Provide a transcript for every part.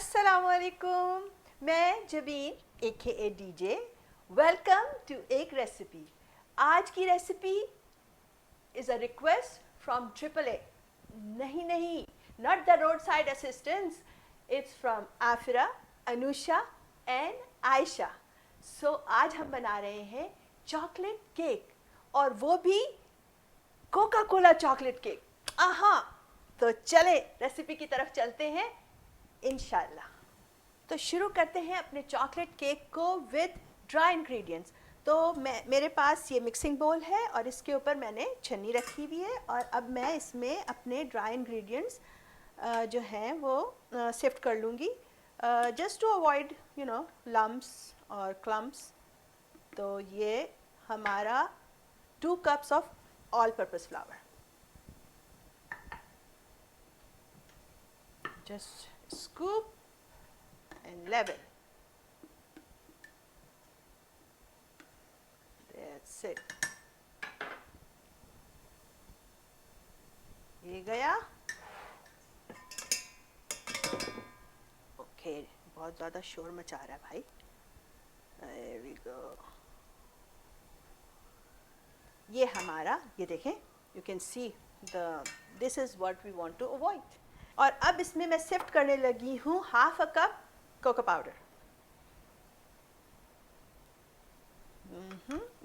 अस्सलामुअलैकुम, मैं Jabeen AKA DJ। Welcome to एक रेसिपी। आज की recipe is a request from AAA। नहीं, not the roadside assistants, it's from Afira, Anusha and Ayesha. So आज हम बना रहे हैं चॉकलेट केक, और वो भी कोका कोला चॉकलेट केक। आहा, तो चले रेसिपी की तरफ चलते हैं इंशाल्लाह। तो शुरू करते हैं अपने चॉकलेट केक को विद ड्राई इंग्रेडिएंट्स। तो मेरे पास ये मिक्सिंग बोल है और इसके ऊपर मैंने छन्नी रखी हुई है, और अब मैं इसमें अपने ड्राई इंग्रेडिएंट्स जो हैं वो सिफ्ट कर लूँगी, जस्ट टू अवॉइड लम्प्स और क्लम्प्स। तो ये हमारा 2 cups of all purpose flower, just scoop and level. That's it. ये गया। ओके, बहुत ज़्यादा शोर मचा रहा है भाई। There we go. ये हमारा, ये देखें, you can see this is what we want to avoid. और अब इसमें मैं सिफ्ट करने लगी हूँ half a cup cocoa powder.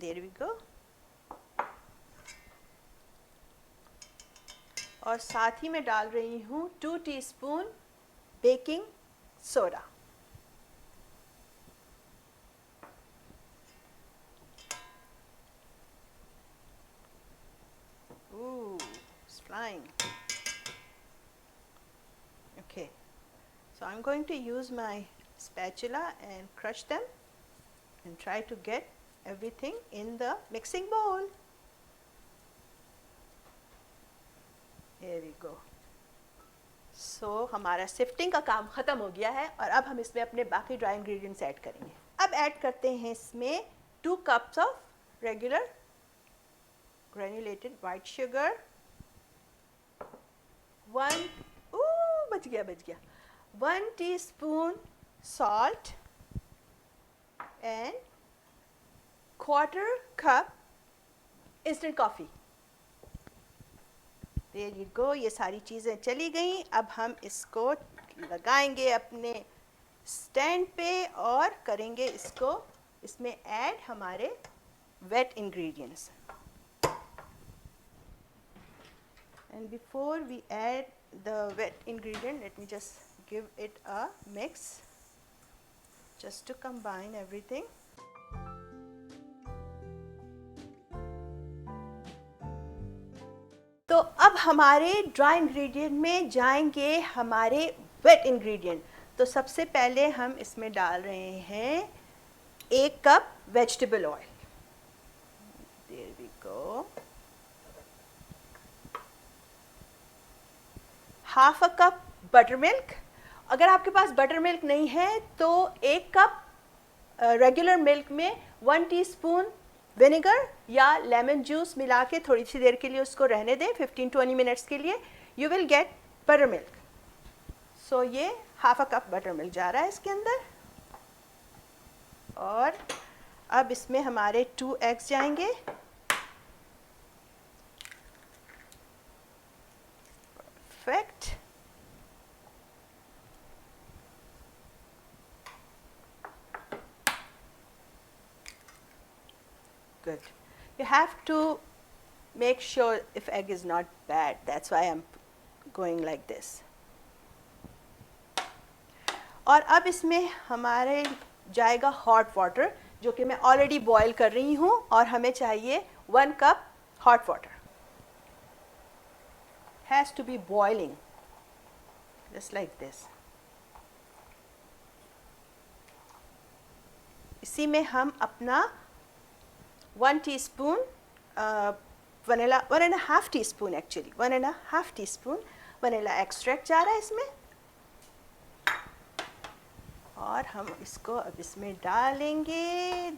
There we go. और साथ ही मैं डाल रही हूँ 2 teaspoon baking soda. Ooh, it's flying. Okay, so I'm going to use my spatula and crush them and try to get everything in the mixing bowl. Here we go. So हमारा sifting का काम ख़त्म हो गया है, और अब हम इसमें अपने बाकी ड्राई इंग्रेडिएंट्स ऐड करेंगे। अब ऐड करते हैं इसमें 2 cups of regular granulated white sugar, 1 teaspoon salt and 1/4 cup instant coffee. There you go. ये सारी चीज़ें चली गई। अब हम इसको लगाएंगे अपने स्टैंड पे और करेंगे इसमें ऐड हमारे wet ingredients. And before we add the wet ingredient, let me just give it a mix just to combine everything. तो अब हमारे ड्राई इंग्रेडिएंट में जाएंगे हमारे वेट इंग्रेडिएंट। तो सबसे पहले हम इसमें डाल रहे हैं 1 cup vegetable oil. There we go. Half a cup butter milk. अगर आपके पास बटर मिल्क नहीं है तो 1 कप रेगुलर मिल्क में 1 टीस्पून विनेगर या लेमन जूस मिला के थोड़ी सी देर के लिए उसको रहने दें, 15-20 मिनट्स के लिए। You will get buttermilk. So ये half a cup buttermilk जा रहा है इसके अंदर। और अब इसमें हमारे 2 एग्स जाएंगे। Perfect. Good. You have to make sure if egg is not bad. That's why I'm going like this. और अब इसमें हमारे जाएगा हॉट वाटर, जो कि मैं ऑलरेडी बॉयल कर रही हूँ, और हमें चाहिए 1 cup hot water. Has to be boiling, just like this. इसी में हम अपना 1 teaspoon vanilla, 1.5 teaspoon actually 1.5 teaspoon vanilla extract जा रहा है इसमें, और हम इसको अब इसमें डालेंगे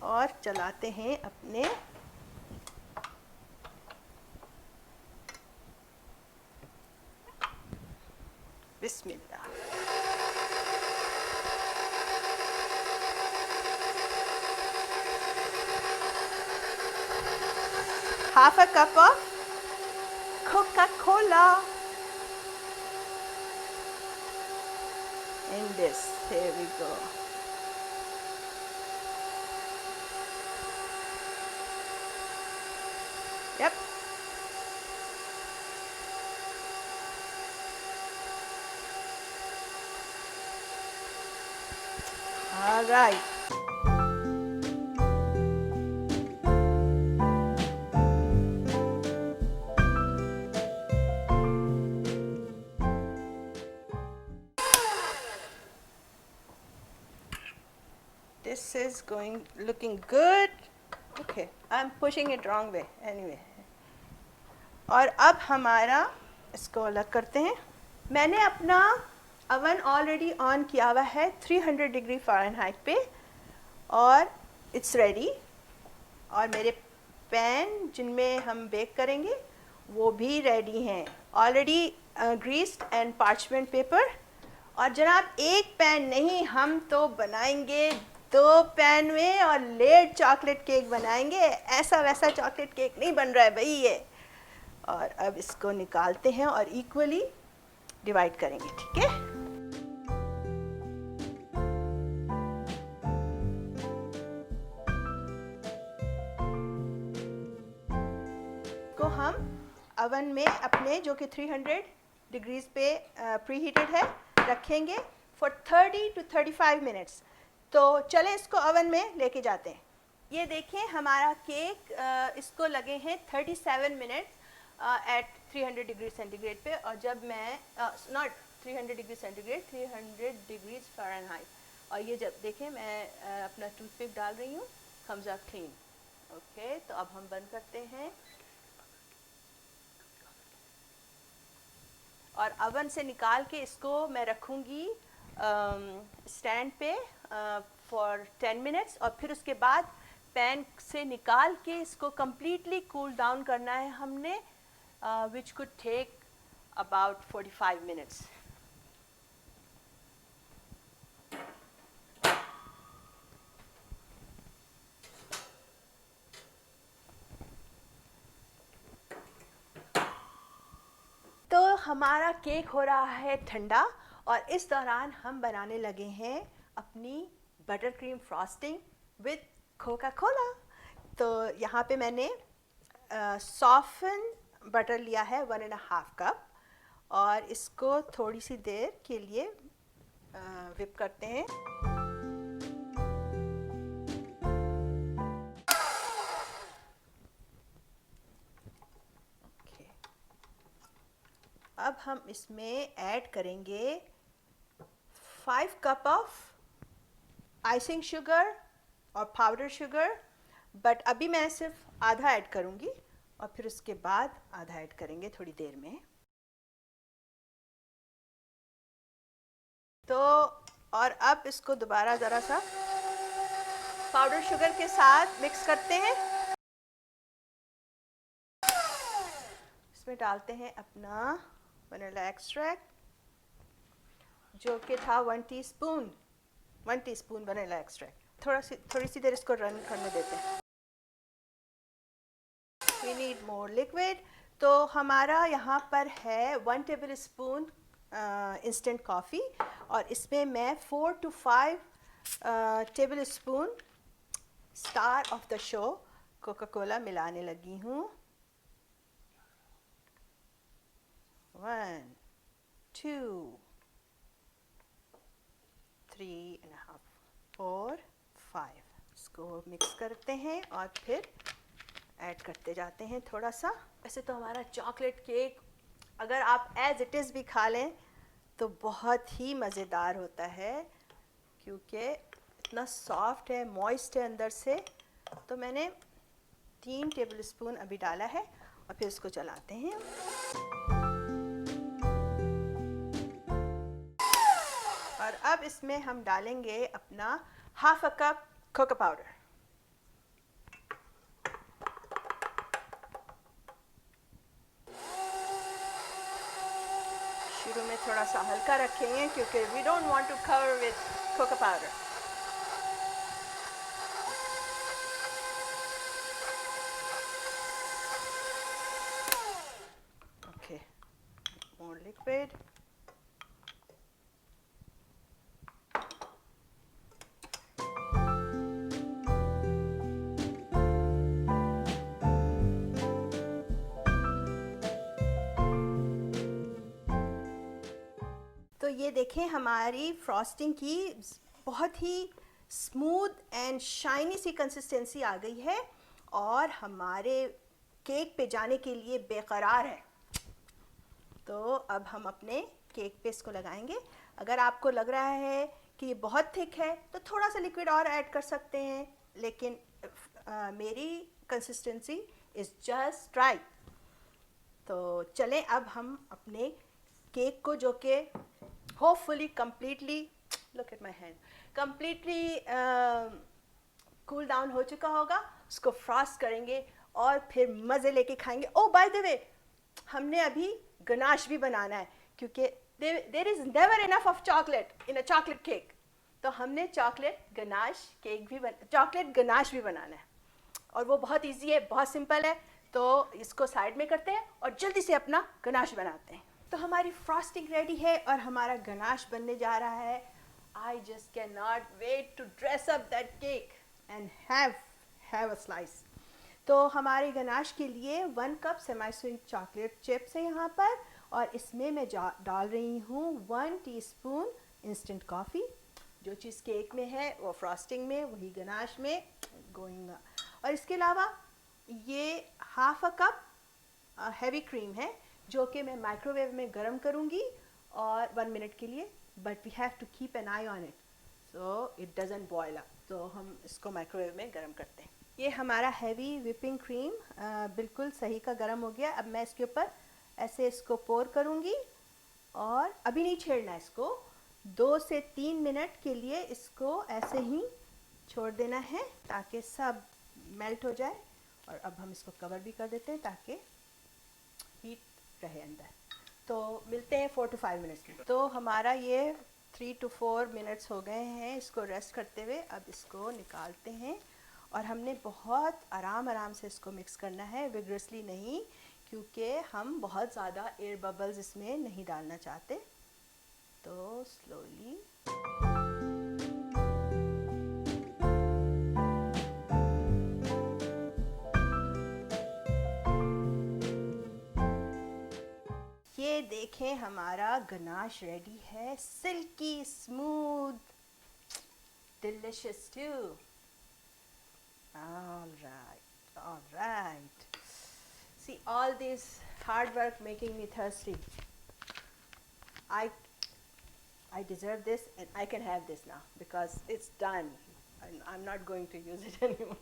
और चलाते हैं अपने बिस्मिल्लाह। half a cup of Coca-Cola in this. Here we go. Yep. All right. This is looking good. Okay, I'm pushing it wrong way. Anyway. और अब हमारा इसको अलग करते हैं. मैंने अपना अवन ऑलरेडी ऑन किया हुआ है 300 डिग्री फ़ारेनहाइट पे और इट्स रेडी. और मेरे पैन जिनमें हम बेक करेंगे वो भी रेडी हैं, already greased and parchment paper. और जनाब एक पैन नहीं, हम तो बनाएंगे 2 पैन में और लेड चॉकलेट केक बनाएंगे. ऐसा वैसा चॉकलेट केक नहीं बन रहा है भाई ये. और अब इसको निकालते हैं और इक्वली डिवाइड करेंगे. ठीक है. को हम अवन में अपने जो कि 300 डिग्रीज पे प्री हीटेड है रखेंगे फॉर 30 to 35 मिनट्स. तो चलें इसको अवन में लेके जाते हैं. ये देखें हमारा केक इसको लगे हैं 37 मिनट्स एट 300 डिग्री सेंटीग्रेड पे. और जब मैं not 300 degree centigrade, 300 degrees Fahrenheit. और ये जब देखें मैं अपना टूथपिक डाल रही हूँ, कम्स आउट क्लीन. ओके, तो अब हम बंद करते हैं और अवन से निकाल के इसको मैं रखूँगी स्टैंड पे फॉर 10 मिनट्स. और फिर उसके बाद पैन से निकाल के इसको कम्प्लीटली कूल डाउन करना है हमने, which could take about 45 minutes. तो हमारा केक हो रहा है ठंडा और इस दौरान हम बनाने लगे हैं अपनी butter cream frosting with Coca Cola. तो यहाँ पे मैंने सॉफ्टन बटर लिया है 1.5 कप और इसको थोड़ी सी देर के लिए विप करते हैं. okay. अब हम इसमें ऐड करेंगे 5 कप ऑफ आइसिंग शुगर और पाउडर शुगर. बट अभी मैं सिर्फ आधा ऐड करूँगी और फिर उसके बाद आधा ऐड करेंगे थोड़ी देर में. तो और अब इसको दोबारा ज़रा सा पाउडर शुगर के साथ मिक्स करते हैं. इसमें डालते हैं अपना वनीला एक्सट्रैक्ट जो कि था 1 टीस्पून वनीला एक्सट्रैक्ट. थोड़ी सी देर इसको रन करने देते हैं. We need more liquid. तो हमारा यहाँ पर है 1 टेबल स्पून इंस्टेंट कॉफ़ी और इसमें मैं 4 to 5 table spoon star of the show Coca Cola मिलाने लगी हूँ. 1 2 3.5 4 5. इसको मिक्स करते हैं और फिर ऐड करते जाते हैं थोड़ा सा. वैसे तो हमारा चॉकलेट केक अगर आप एज इट इज़ भी खा लें तो बहुत ही मज़ेदार होता है क्योंकि इतना सॉफ्ट है, मॉइस्ट है अंदर से. तो मैंने 3 टेबल स्पून अभी डाला है और फिर इसको चलाते हैं. और अब इसमें हम डालेंगे अपना 1/2 कप कोको पाउडर. शुरू में थोड़ा सा हल्का रखेंगे क्योंकि we don't want to cover with cocoa powder. liquid. तो ये देखें हमारी फ्रॉस्टिंग की बहुत ही स्मूथ एंड शाइनी सी कंसिस्टेंसी आ गई है और हमारे केक पे जाने के लिए बेकरार है। तो अब हम अपने केक पे इसको लगाएंगे। अगर आपको लग रहा है कि ये बहुत थिक है तो थोड़ा सा लिक्विड और ऐड कर सकते हैं, लेकिन मेरी कंसिस्टेंसी इज़ जस्ट राइट। तो चलें अब हम अपने केक को, जो कि hopefully completely, look at my hand, completely cool down हो चुका होगा, उसको फ्रॉस्ट करेंगे और फिर मज़े लेके खाएंगे। ओ बाय द वे, हमने अभी गनाश भी बनाना है, क्योंकि there is never enough of chocolate in a chocolate cake. तो हमने चॉकलेट गनाश केक भी चॉकलेट गनाश भी बनाना है, और वो बहुत इजी है, बहुत सिंपल है। तो इसको साइड में करते हैं और जल्दी से अपना गनाश बनाते हैं। तो हमारी फ्रॉस्टिंग रेडी है और हमारा गनाश बनने जा रहा है। I just can not wait to dress up that cake and have a slice. तो हमारे गनाश के लिए 1 cup semi sweet chocolate chips है यहाँ पर, और इसमें मैं डाल रही हूँ 1 टीस्पून इंस्टेंट कॉफ़ी। जो चीज़ केक में है वो फ्रॉस्टिंग में, वही गनाश में गोइंग। और इसके अलावा ये half a cup heavy cream है, जो कि मैं माइक्रोवेव में गर्म करूँगी और 1 मिनट के लिए, but we have to keep an eye on it so it doesn't boil up. तो हम इसको माइक्रोवेव में गर्म करते हैं। ये हमारा हैवी विपिंग क्रीम बिल्कुल सही का गर्म हो गया। अब मैं इसके ऊपर ऐसे इसको पोर करूँगी, और अभी नहीं छेड़ना इसको। 2 से 3 मिनट के लिए इसको ऐसे ही छोड़ देना है ताकि सब मेल्ट हो जाए। और अब हम इसको कवर भी कर देते हैं ताकि हीट रहे अंदर। तो मिलते हैं 4 to 5 मिनट्स में। तो हमारा ये 3 to 4 मिनट्स हो गए हैं इसको रेस्ट करते हुए। अब इसको निकालते हैं, और हमने बहुत आराम से इसको मिक्स करना है, विगरसली नहीं, क्योंकि हम बहुत ज़्यादा एयर बबल्स इसमें नहीं डालना चाहते। तो स्लोली ये देखें हमारा गनाश रेडी है, silky smooth delicious too. All right. See, all this hard work making me thirsty. I deserve this, and I can have this now because it's done. And I'm not going to use it anymore.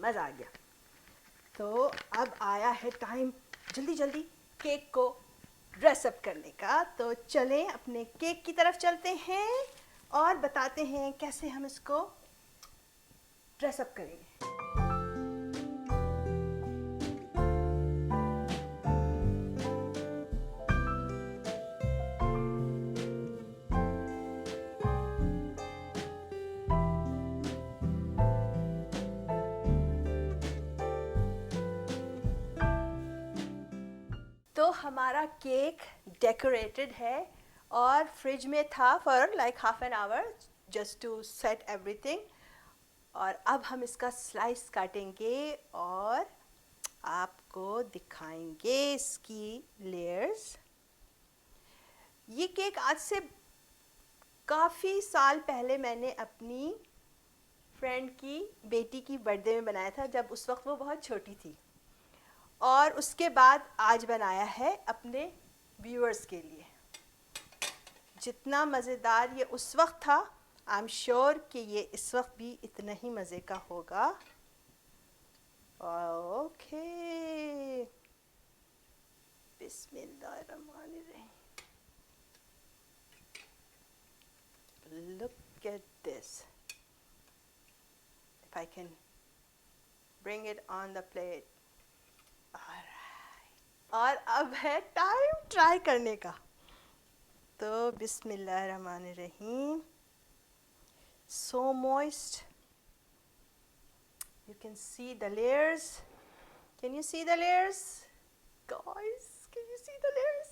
मज़ा आ गया। तो अब आया है time जल्दी cake को dress up करने का। तो चलें अपने केक की तरफ चलते हैं और बताते हैं कैसे हम इसको ड्रेस अप करेंगे। तो हमारा केक डेकोरेटेड है और फ्रिज में था for like half an hour just to set everything. और अब हम इसका स्लाइस काटेंगे और आपको दिखाएंगे इसकी लेयर्स। ये केक आज से काफ़ी साल पहले मैंने अपनी फ्रेंड की बेटी की बर्थडे में बनाया था, जब उस वक्त वो बहुत छोटी थी, और उसके बाद आज बनाया है अपने व्यूअर्स के लिए। जितना मज़ेदार ये उस वक्त था, आई एम श्योर कि ये इस वक्त भी इतना ही मज़े का होगा। ओके, बिस्मिल्लाहिर्रहमानिर्रहीम। Look at this. If I can bring it on the plate. Alright. और अब है टाइम ट्राई करने का। तो बिस्मिल्लाहिर्रहमानिर्रहीम। So moist. You can see the layers. Can you see the layers? Guys, can you see the layers?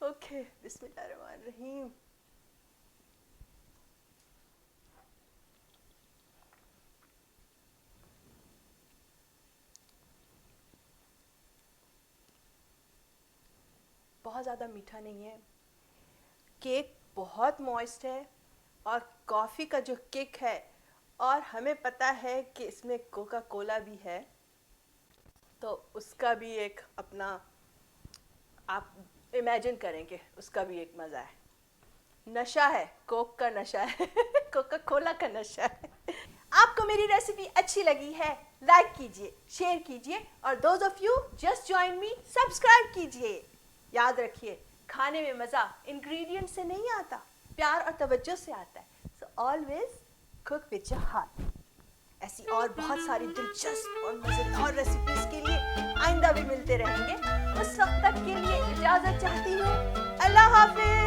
Okay, Bismillahirrahmanirrahim. बहुत ज़्यादा मीठा नहीं है, केक बहुत मॉइस्ट है और कॉफ़ी का जो किक है, और हमें पता है कि इसमें कोका कोला भी है, तो उसका भी एक अपना आप इमेजिन करेंगे, उसका भी एक मज़ा है, नशा है, कोक का नशा है कोका कोला का नशा है। आपको मेरी रेसिपी अच्छी लगी है, लाइक कीजिए, शेयर कीजिए, और those of you just join me, subscribe कीजिए। याद रखिए, खाने में मज़ा इंग्रेडिएंट से नहीं आता, प्यार और तवज्जो से आता है। So always cook with your heart. ऐसी और बहुत सारी दिलचस्प और मज़ेदार रेसिपीज के लिए आइंदा भी मिलते रहेंगे। उस वक्त तक के लिए इजाज़त चाहती हूँ। अल्लाह हाफिज़।